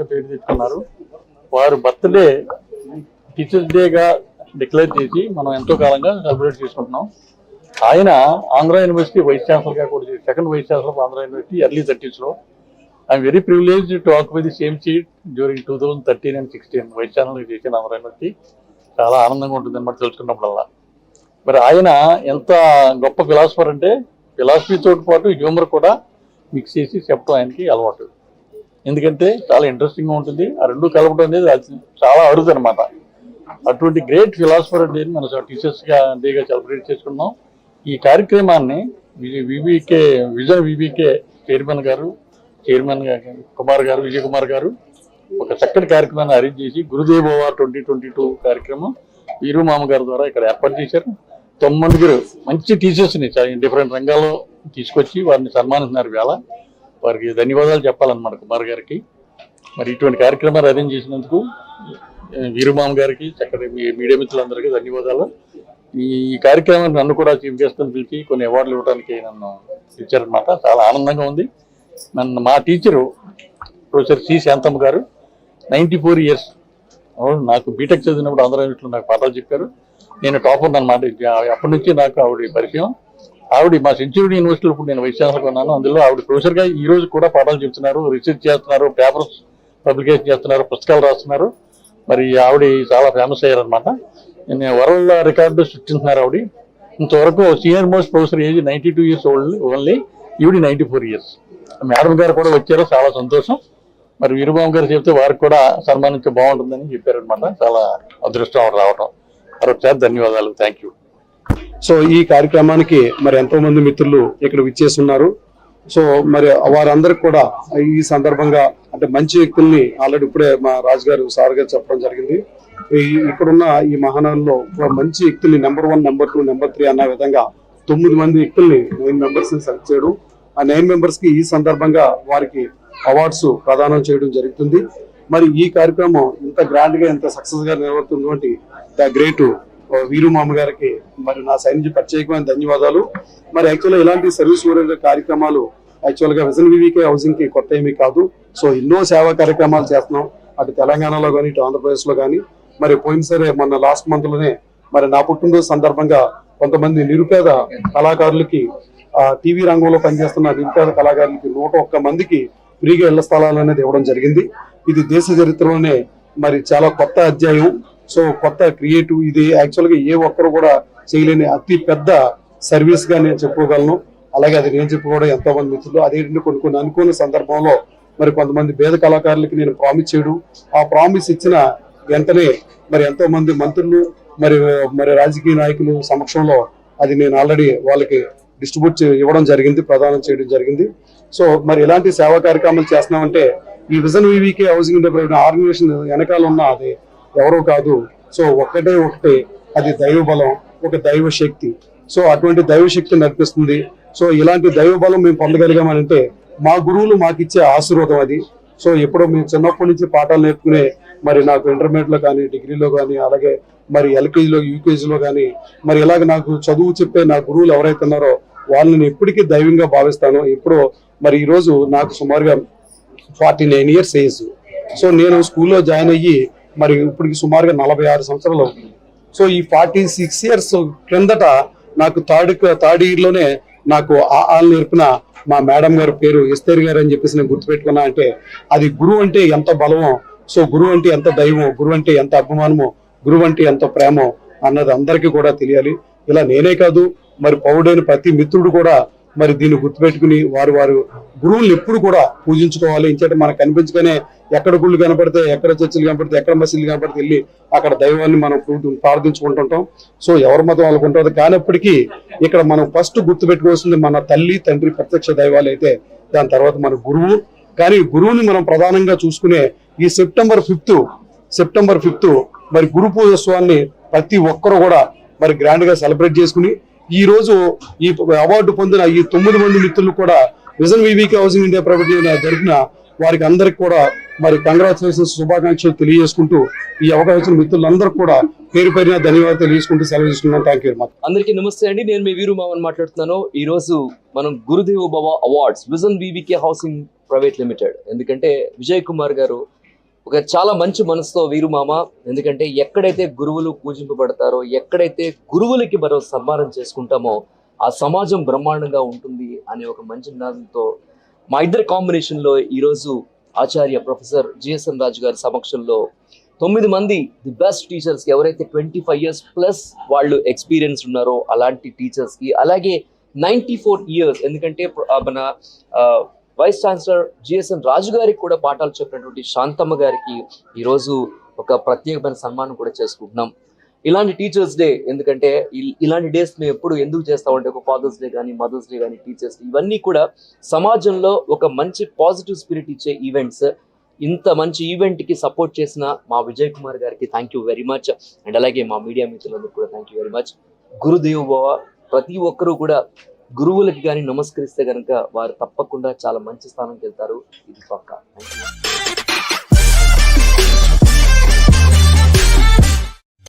గా పేరు తెచ్చుకున్నారు. వారు బర్త్డే టీచర్స్ డేగా డిక్లేర్ చేసి మనం ఎంతో కాలంగా సెలబ్రేట్ చేసుకుంటున్నాం. ఆయన ఆంధ్ర యూనివర్సిటీ వైస్ ఛాన్సలర్ గా కూడా second vice chancellor of Andhra university early 30s లో. I'm very privileged to occupy the same seat during 2013 and 16 vice chancellor చేసిన ఆంధ్ర యూనివర్సిటీ. చాలా ఆనందంగా ఉంటుంది అన్నమాట తెలుసుకున్నప్పుడల్లా. మరి ఆయన ఎంత గొప్ప ఫిలాసఫర్ అంటే ఫిలాసఫీతో పాటు హ్యూమర్ కూడా మిక్స్ చేసి చెప్పడం ఆయనకి అలవాటు. ఎందుకంటే చాలా ఇంట్రెస్టింగ్గా ఉంటుంది. ఆ రెండు కలపడం అనేది చాలా అరుదు అనమాట. అటువంటి గ్రేట్ ఫిలాసఫర్ డేని మనం టీచర్స్గా డేగా సెలబ్రేట్ చేసుకున్నాం. ఈ కార్యక్రమాన్ని విజన్ వివికే చైర్మన్ కుమార్ గారు, విజయ్ కుమార్ గారు ఒక చక్కటి కార్యక్రమాన్ని అరేంజ్ చేసి గురుదేవోవ 2022 కార్యక్రమం వీరుమామ గారి ద్వారా ఇక్కడ ఏర్పాటు చేశారు. 9 మంచి టీచర్స్ని డిఫరెంట్ రంగాల్లో తీసుకొచ్చి వారిని సన్మానిస్తున్నారు. వేళ వారికి ధన్యవాదాలు చెప్పాలన్నమాట కుమార్ గారికి. మరి ఇటువంటి కార్యక్రమాలు అరేంజ్ చేసినందుకు వీరుమామ గారికి, చక్కటి మీడియా మిత్రులందరికీ ధన్యవాదాలు. ఈ కార్యక్రమాన్ని నన్ను కూడా చీఫ్ గెస్ట్ అని పిలిచి కొన్ని అవార్డులు ఇవ్వడానికి నన్ను ఇచ్చారనమాట. చాలా ఆనందంగా ఉంది. మా టీచరు ప్రొఫెసర్ సి శాంతమ్మ గారు 94 years. నాకు బీటెక్ చదివినప్పుడు ఆంధ్ర యూనివర్సిటీలో నాకు పాఠాలు చెప్పారు. నేను టాపర్ అనమాట. అప్పటి నుంచి నాకు ఆవిడ పరిచయం. ఆవిడ మా సెంచురీ యూనివర్సిటీలో ఇప్పుడు నేను వైస్ ఛాన్సలర్ ఉన్నాను. అందులో ఆవిడ ప్రొఫెసర్గా ఈ రోజు కూడా పాఠాలు చెప్తున్నారు, రీసెర్చ్ చేస్తున్నారు, పేపర్స్ పబ్లికేషన్ చేస్తున్నారు, పుస్తకాలు రాస్తున్నారు. మరి ఆవిడ చాలా ఫేమస్ అయ్యారనమాట. వరల్డ్ రికార్డు సృష్టిస్తున్నారు ఆవిడ. ఇంతవరకు senior most professor age 92 years only. ఈవిడ 94 years. మేడం గారు కూడా వచ్చారు, చాలా సంతోషం. మరి వీరుబాబు గారు చెప్తే వారికి కూడా సన్మానించే బాగుంటుందని చెప్పారనమాట. చాలా అదృష్టం రావటం. మరొకసారి ధన్యవాదాలు. Thank you. సో ఈ కార్యక్రమానికి మరి ఎంతో మంది మిత్రులు ఇక్కడ విచ్చేస్తున్నారు. సో మరి వారందరికి కూడా ఈ సందర్భంగా అంటే మంచి వ్యక్తుల్ని ఆల్రెడీ ఇప్పుడే మా రాజు గారు సార్ గారు చెప్పడం జరిగింది. ఇక్కడున్న ఈ మహానాల్లో మంచి వ్యక్తుల్ని నెంబర్ 1, నెంబర్ 2, నెంబర్ 3 అన్న విధంగా 9 మంది వ్యక్తుల్ని 9 members సెలెక్ట్ చేయడం. ఆ 9 members కి ఈ సందర్భంగా వారికి అవార్డ్స్ ప్రదానం చేయడం జరుగుతుంది. మరి ఈ కార్యక్రమం ఇంత గ్రాండ్ గా ఇంత సక్సెస్ గా నిర్వహిస్తున్నటువంటి ద గ్రేట్ వీరుమామ గారికి మరి నా సైడ్ నుంచి ప్రత్యేకమైన ధన్యవాదాలు. మరి యాక్చువల్గా ఇలాంటి సర్వీస్ ఓరియంటెడ్ కార్యక్రమాలు యాక్చువల్గా విజన్ వివికే హౌసింగ్ కి కొత్త ఏమీ కాదు. సో ఎన్నో సేవా కార్యక్రమాలు చేస్తున్నాం, అటు తెలంగాణలో కానీ ఇటు ఆంధ్రప్రదేశ్ లో కానీ. మరి పోయినసరే మొన్న లాస్ట్ మంత్ లోనే మరి నా పుట్టినరోజు సందర్భంగా కొంతమంది నిరుపేద కళాకారులకి టీవీ రంగంలో పనిచేస్తున్న నిరుపేద కళాకారులకి 101 మందికి ఫ్రీగా ఇళ్ల స్థలాలు అనేది ఇవ్వడం జరిగింది. ఇది దేశ చరిత్రలోనే మరి చాలా కొత్త అధ్యాయం. సో కొత్త క్రియేటివ్, ఇది యాక్చువల్గా ఏ ఒక్కరు కూడా చేయలేని అతి పెద్ద సర్వీస్ గా నేను చెప్పుకోగలను. అలాగే అది నేను చెప్పుకోవడం ఎంతో మంది మిత్రులు. అదేంటంటే కొన్ని అనుకున్న సందర్భంలో మరి కొంతమంది పేద కళాకారులకి నేను ప్రామిస్ చేయడం, ఆ ప్రామిస్ ఇచ్చిన వెంటనే మరి ఎంతో మంది మంత్రులు మరి రాజకీయ నాయకులు సమక్షంలో అది నేను ఆల్రెడీ వాళ్ళకి డిస్ట్రిబ్యూట్ ఇవ్వడం జరిగింది, ప్రదానం చేయడం జరిగింది. సో మరి ఎలాంటి సేవా కార్యక్రమాలు చేస్తున్నామంటే ఈ vision VVK housing development organisation వెనకాల ఉన్న అది ఎవరో కాదు. సో ఒకటే అది దైవ బలం, ఒక దైవ శక్తి. సో అటువంటి దైవ శక్తి నడిపిస్తుంది. సో ఇలాంటి దైవ బలం మేము పొందగలిగామంటే మా గురువులు మాకు ఇచ్చే ఆశీర్వాదం అది. సో ఎప్పుడో మేము చిన్నప్పటి నుంచి పాఠాలు నేర్చుకునే మరి నాకు ఇంటర్మీడియట్ లో కానీ, డిగ్రీలో కానీ, అలాగే మరి ఎల్కేజీలో, యూకేజీలో కానీ మరి ఇలాగ నాకు చదువు చెప్పే నా గురువులు ఎవరైతే ఉన్నారో వాళ్ళని ఎప్పటికీ దైవంగా భావిస్తాను. ఇప్పుడు మరి ఈ రోజు నాకు సుమారుగా 49 years ఏజ్. సో నేను స్కూల్లో జాయిన్ అయ్యి మరి ఇప్పటికి సుమారుగా 46 సంవత్సరాలు అవుతుంది. సో ఈ 46 years క్రిందట నాకు థర్డ్ ఇయర్ లోనే నాకు ఆలు నేర్పిన మా మేడం గారి పేరు ఎస్తేర్ గారు అని చెప్పేసి నేను గుర్తుపెట్టుకున్నా. అంటే అది గురువు అంటే ఎంత బలమో, సో గురువు అంటే ఎంత దైవమో, గురువు అంటే ఎంత అభిమానమో, గురువు అంటే ఎంత ప్రేమో అన్నది అందరికీ కూడా తెలియాలి. ఇలా నేనే కాదు మరి పౌరుడైన ప్రతి మిత్రుడు కూడా మరి దీన్ని గుర్తుపెట్టుకుని వారు గురువుల్ని ఎప్పుడు కూడా పూజించుకోవాలి. ఇంచేత మనకు కనిపించగానే ఎక్కడ గుళ్ళు కనపడితే, ఎక్కడ చర్చిలు కనపడితే, ఎక్కడ మసీదులు కనపడితే వెళ్ళి అక్కడ దైవాన్ని మనం ప్రార్థించుకుంటుంటాం. సో ఎవరి మతం వాళ్ళకు ఉంటుంది. కానప్పటికీ ఇక్కడ మనం ఫస్ట్ గుర్తుపెట్టుకోవాల్సింది మన తల్లి తండ్రి ప్రత్యక్ష దైవాలు అయితే, దాని తర్వాత మన గురువు. కానీ గురువుని మనం ప్రధానంగా చూసుకునే ఈ సెప్టెంబర్ 5th మరి గురు పూజోత్సవాన్ని ప్రతి ఒక్కరు కూడా మరి గ్రాండ్ గా సెలబ్రేట్ చేసుకుని ఈ రోజు ఈ అవార్డు పొందిన ఈ 9 మంది మిత్రులు కూడా vision VVK housing India private జరిగిన వారికి అందరికి కూడా మరి కంగ్రాచులేషన్స్, శుభాకాంక్షలు తెలియజేసుకుంటూ ఈ అవకాశం మిత్రులందరూ కూడా పేరు పేరున ధన్యవాదాలు తెలియజేసుకుంటూ సెలవు తీసుకున్నాను. Thank you very much. అందరికీ నమస్తే అండి. నేను మీ వీరు మామన్ మాట్లాడుతున్నాను. ఈ రోజు మనం గురుదేవ భవ awards vision VVK housing private limited, ఎందుకంటే విజయ్ కుమార్ గారు ఒక చాలా మంచి మనసుతో వీరు మామ, ఎందుకంటే ఎక్కడైతే గురువులు పూజింపబడతారో, ఎక్కడైతే గురువులకి మనం సన్మానం చేసుకుంటామో ఆ సమాజం బ్రహ్మాండంగా ఉంటుంది అనే ఒక మంచి నినాదంతో మా ఇద్దరి కాంబినేషన్ లో ఈరోజు ఆచార్య ప్రొఫెసర్ జిఎస్ఎన్ రాజు గారి సమక్షంలో 9 మంది ది బెస్ట్ టీచర్స్ కి, ఎవరైతే 25 years ప్లస్ వాళ్ళు ఎక్స్పీరియన్స్ ఉన్నారో అలాంటి టీచర్స్ కి, అలాగే 94 years, ఎందుకంటే మన వైస్ ఛాన్సలర్ జిఎస్ఎన్ రాజు గారికి కూడా పాఠాలు చెప్పినటువంటి శాంతమ్మ గారికి ఈరోజు ఒక ప్రత్యేకమైన సన్మానం కూడా చేసుకుంటున్నాం. ఇలాంటి టీచర్స్ డే, ఎందుకంటే ఇలాంటి డేస్ మేము ఎప్పుడు ఎందుకు చేస్తామంటే, ఒక ఫాదర్స్ డే కానీ, మదర్స్ డే కానీ, టీచర్స్ డే, ఇవన్నీ కూడా సమాజంలో ఒక మంచి పాజిటివ్ స్పిరిట్ ఇచ్చే ఈవెంట్స్. ఇంత మంచి ఈవెంట్ కి సపోర్ట్ చేసిన మా విజయ్ కుమార్ గారికి thank you very much. And అలాగే మా మీడియా మిత్రులందరికీ కూడా thank you very much. Gurudev భవ. ప్రతి ఒక్కరూ కూడా గురువులకి కానీ నమస్కరిస్తే కనుక వారు తప్పకుండా చాలా మంచి స్థానంకి వెళ్తారు, ఇది పక్కా. Thank you.